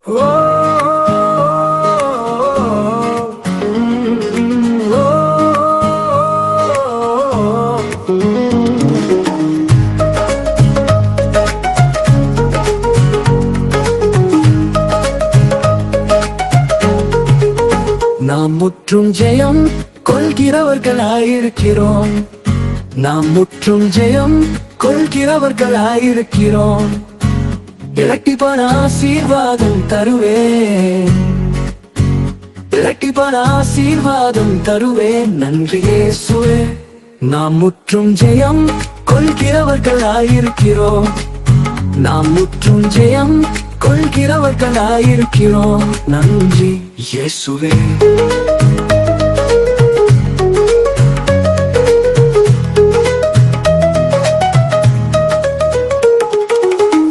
நாம் முற்றும் ஜெயம் கொள்கிறவர்களாயிருக்கிறோம். நாம் முற்றும் ஜெயம் கொள்கிறவர்களாயிருக்கிறோம். இரட்டிப்பான ஆசீர்வாதம் தருவேன், இரட்டிப்பான ஆசீர்வாதம் தருவேன். நன்றி இயேசுவே. நாம் முற்றும் ஜெயம் கொள்கிறவர்களாயிருக்கிறோம். நாம் முற்றும் ஜெயம் கொள்கிறவர்களாயிருக்கிறோம். நன்றி இயேசுவே.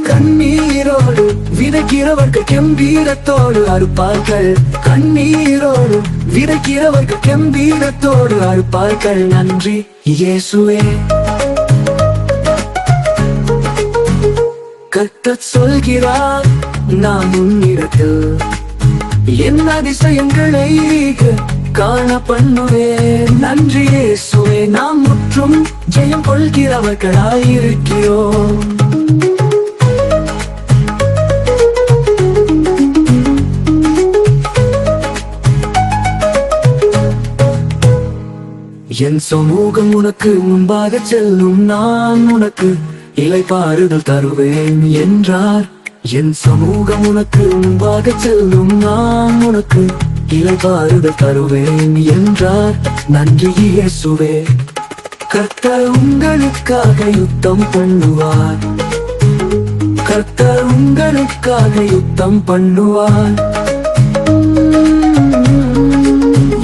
கண்ணீரோடு விதைக்கிறவர்கள் கெம்பீரத்தோடு அறுப்பார்கள். கண்ணீரோடு விதைக்கிறவர்கள் கெம்பீரத்தோடு அறுப்பார்கள். நன்றி இயேசுவே. கர்த்தர் சொல்கிறார், நான் உன்னிடத்தில் என் அதிசயங்களை காண பண்ணுவேன். நன்றி இயேசுவே. நாம் முற்றும் ஜெயம் கொள்கிறவர்களாயிருக்கிறோம். என் சமூகம் உனக்கு முன்பாக செல்லும், நான் உனக்கு இளைப்பாறுதல் தருவேன் என்றார். என் சமூகம் உனக்கு முன்பாக செல்லும், நான் உனக்கு இளைப்பாறுதல் தருவேன் என்றார். நன்றி இயேசுவே. கர்த்தர் உங்களுக்காக யுத்தம் பண்ணுவார். கர்த்தர் உங்களுக்காக யுத்தம் பண்ணுவார்.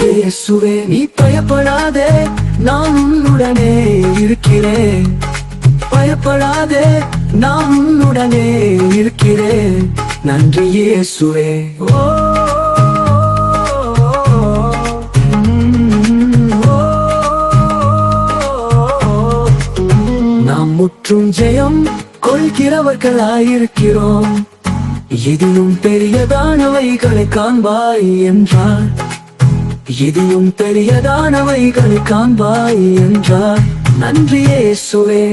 இயேசுவே, நீ பயப்படாதே, நான் உன்னுடனே இருக்கிறேன். பயப்படாதே, நான் உன்னுடனே இருக்கிறேன். நன்றி இயேசுவே. நாம் முற்றும் ஜெயம் கொள்கிறவர்களாயிருக்கிறோம். இதிலும் பெரியதானவைகளை காண்பாய் என்றார். இதிலும் பெரியதானவைகளை காண்பாய் என்றார். நன்றி இயேசுவே.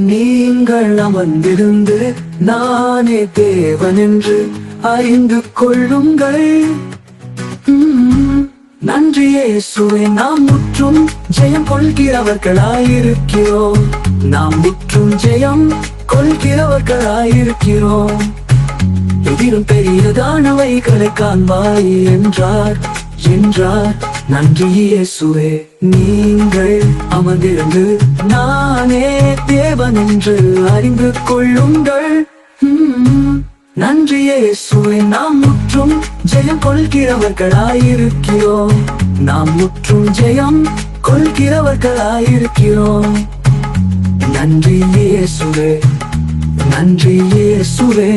நீங்கள் அமர்ந்திருந்து நானே தேவன் என்று அறிந்து கொள்ளுங்கள். நன்றி இயேசுவே. நாம் முற்றும் ஜெயம் கொள்கிறவர்களாயிருக்கிறோம். நாம் முற்றும் ஜெயம் கொள்கிறவர்களாயிருக்கிறோம். எதிரும் பெரியதானவைகளை காண்பாய் என்றார் என்றார். நன்றி இயேசுவே. நீங்கள் அமர்ந்திருந்து நானே தேவன் என்று அறிந்து கொள்ளுங்கள். நன்றி இயேசுவே. நாம் முற்றும் ஜெயம் கொள்கிறவர்களாயிருக்கிறோம். நாம் முற்றும் ஜெயம் கொள்கிறவர்களாயிருக்கிறோம். நன்றி இயேசுவே. நன்றி இயேசுவே.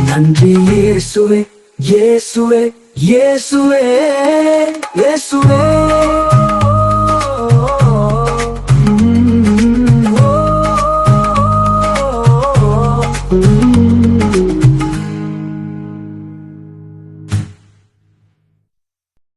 நன்றி இயேசுவே. இயேசுவே இயேசுவே இயேசுவே.